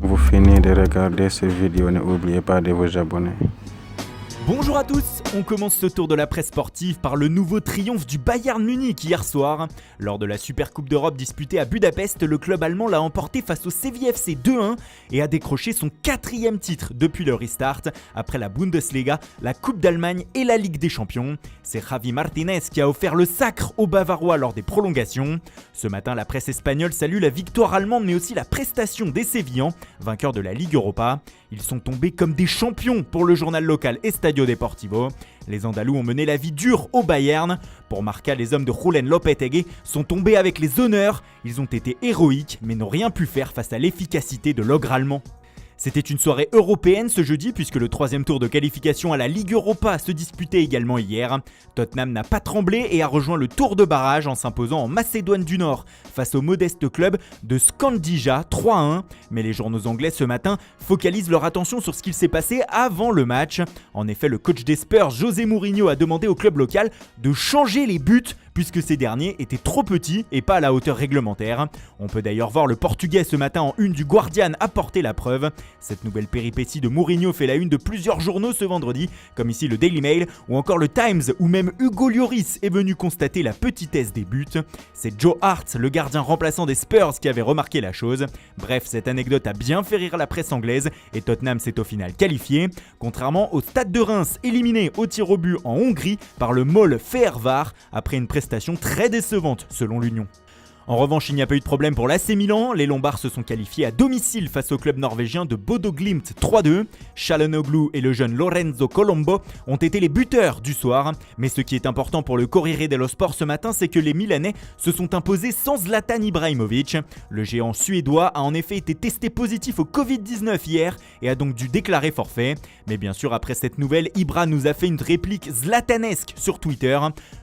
Vous finissez de regarder cette vidéo, n'oubliez pas de vous abonner. Bonjour à tous, on commence ce tour de la presse sportive par le nouveau triomphe du Bayern Munich hier soir. Lors de la Super Coupe d'Europe disputée à Budapest, le club allemand l'a emporté face au Séville FC 2-1 et a décroché son 4e titre depuis le restart, après la Bundesliga, la Coupe d'Allemagne et la Ligue des Champions. C'est Javi Martinez qui a offert le sacre aux Bavarois lors des prolongations. Ce matin, la presse espagnole salue la victoire allemande mais aussi la prestation des Sévillans, vainqueurs de la Ligue Europa. Ils sont tombés comme des champions pour le journal local Estadio Deportivo. Les Andalous ont mené la vie dure au Bayern. Pour Marca, les hommes de Julen Lopetegui sont tombés avec les honneurs. Ils ont été héroïques mais n'ont rien pu faire face à l'efficacité de l'ogre allemand. C'était une soirée européenne ce jeudi puisque le 3e tour de qualification à la Ligue Europa se disputait également hier. Tottenham n'a pas tremblé et a rejoint le tour de barrage en s'imposant en Macédoine du Nord face au modeste club de Skandija 3-1. Mais les journaux anglais ce matin focalisent leur attention sur ce qu'il s'est passé avant le match. En effet, le coach des Spurs, José Mourinho, a demandé au club local de changer les buts puisque ces derniers étaient trop petits et pas à la hauteur réglementaire. On peut d'ailleurs voir le Portugais ce matin en une du Guardian apporter la preuve. Cette nouvelle péripétie de Mourinho fait la une de plusieurs journaux ce vendredi, comme ici le Daily Mail ou encore le Times, où même Hugo Lloris est venu constater la petitesse des buts. C'est Joe Hart, le gardien remplaçant des Spurs, qui avait remarqué la chose. Bref, cette anecdote a bien fait rire la presse anglaise et Tottenham s'est au final qualifié, contrairement au Stade de Reims éliminé au tir au but en Hongrie par le Mol Fehervar après une prestation très décevante selon l'Union. En revanche, il n'y a pas eu de problème pour l'AC Milan. Les Lombards se sont qualifiés à domicile face au club norvégien de Bodo Glimt 3-2. Çalhanoğlu et le jeune Lorenzo Colombo ont été les buteurs du soir. Mais ce qui est important pour le Corriere dello Sport ce matin, c'est que les Milanais se sont imposés sans Zlatan Ibrahimovic. Le géant suédois a en effet été testé positif au Covid-19 hier et a donc dû déclarer forfait. Mais bien sûr, après cette nouvelle, Ibra nous a fait une réplique zlatanesque sur Twitter.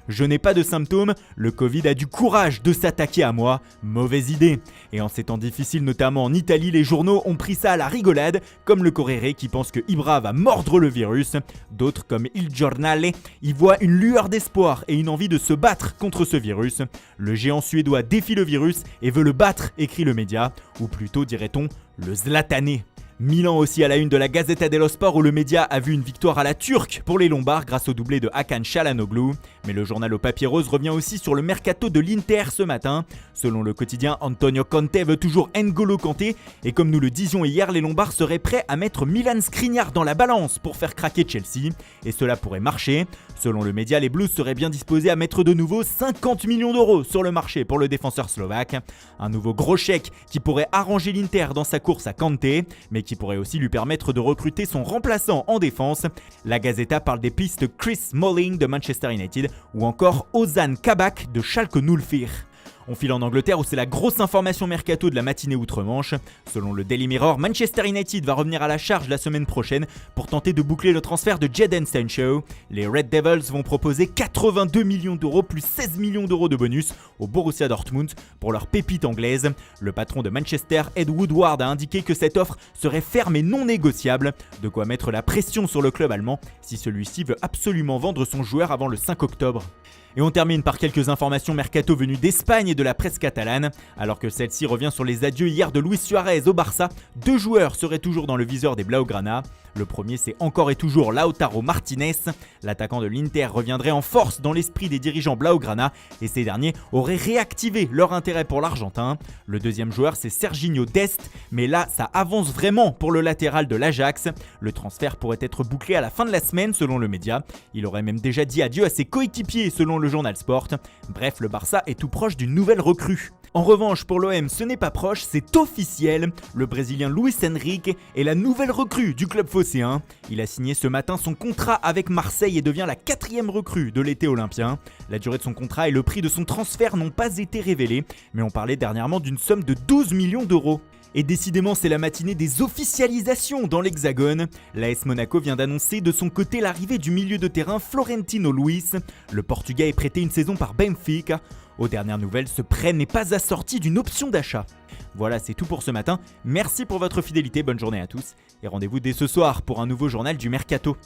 Je n'ai pas de symptômes, le Covid a du courage de s'attaquer à moi, mauvaise idée. Et en ces temps difficiles, notamment en Italie, les journaux ont pris ça à la rigolade, comme le Corriere qui pense que Ibra va mordre le virus. D'autres, comme Il Giornale, y voient une lueur d'espoir et une envie de se battre contre ce virus. Le géant suédois défie le virus et veut le battre, écrit le média, ou plutôt dirait-on le Zlatané. Milan aussi à la une de la Gazzetta dello Sport où le média a vu une victoire à la turque pour les Lombards grâce au doublé de Hakan Çalhanoğlu. Mais le journal au papier rose revient aussi sur le mercato de l'Inter ce matin. Selon le quotidien, Antonio Conte veut toujours N'Golo Kanté et comme nous le disions hier, les Lombards seraient prêts à mettre Milan Skriniar dans la balance pour faire craquer Chelsea et cela pourrait marcher. Selon le média, les Blues seraient bien disposés à mettre de nouveau 50 millions d'euros sur le marché pour le défenseur slovaque. Un nouveau gros chèque qui pourrait arranger l'Inter dans sa course à Kanté, mais qui pourrait aussi lui permettre de recruter son remplaçant en défense. La Gazzetta parle des pistes Chris Smalling de Manchester United ou encore Ozan Kabak de Schalke 04. On file en Angleterre où c'est la grosse information mercato de la matinée outre-Manche. Selon le Daily Mirror, Manchester United va revenir à la charge la semaine prochaine pour tenter de boucler le transfert de Jadon Sancho. Les Red Devils vont proposer 82 millions d'euros plus 16 millions d'euros de bonus au Borussia Dortmund pour leur pépite anglaise. Le patron de Manchester, Ed Woodward, a indiqué que cette offre serait ferme et non négociable, de quoi mettre la pression sur le club allemand si celui-ci veut absolument vendre son joueur avant le 5 octobre. Et on termine par quelques informations mercato venues d'Espagne et de la presse catalane. Alors que celle-ci revient sur les adieux hier de Luis Suarez au Barça, 2 joueurs seraient toujours dans le viseur des Blaugrana. Le premier, c'est encore et toujours Lautaro Martinez. L'attaquant de l'Inter reviendrait en force dans l'esprit des dirigeants Blaugrana et ces derniers auraient réactivé leur intérêt pour l'Argentin. Le deuxième joueur, c'est Serginho Dest, mais là, ça avance vraiment pour le latéral de l'Ajax. Le transfert pourrait être bouclé à la fin de la semaine selon le média. Il aurait même déjà dit adieu à ses coéquipiers selon le journal Sport. Bref, le Barça est tout proche d'une nouvelle recrue. En revanche, pour l'OM, ce n'est pas proche, c'est officiel. Le Brésilien Luis Enrique est la nouvelle recrue du club phocéen. Il a signé ce matin son contrat avec Marseille et devient la 4e recrue de l'été olympien. La durée de son contrat et le prix de son transfert n'ont pas été révélés, mais on parlait dernièrement d'une somme de 12 millions d'euros. Et décidément, c'est la matinée des officialisations dans l'Hexagone. L'AS Monaco vient d'annoncer de son côté l'arrivée du milieu de terrain Florentino Luis. Le Portugais est prêté une saison par Benfica. Aux dernières nouvelles, ce prêt n'est pas assorti d'une option d'achat. Voilà, c'est tout pour ce matin. Merci pour votre fidélité, bonne journée à tous. Et rendez-vous dès ce soir pour un nouveau journal du Mercato.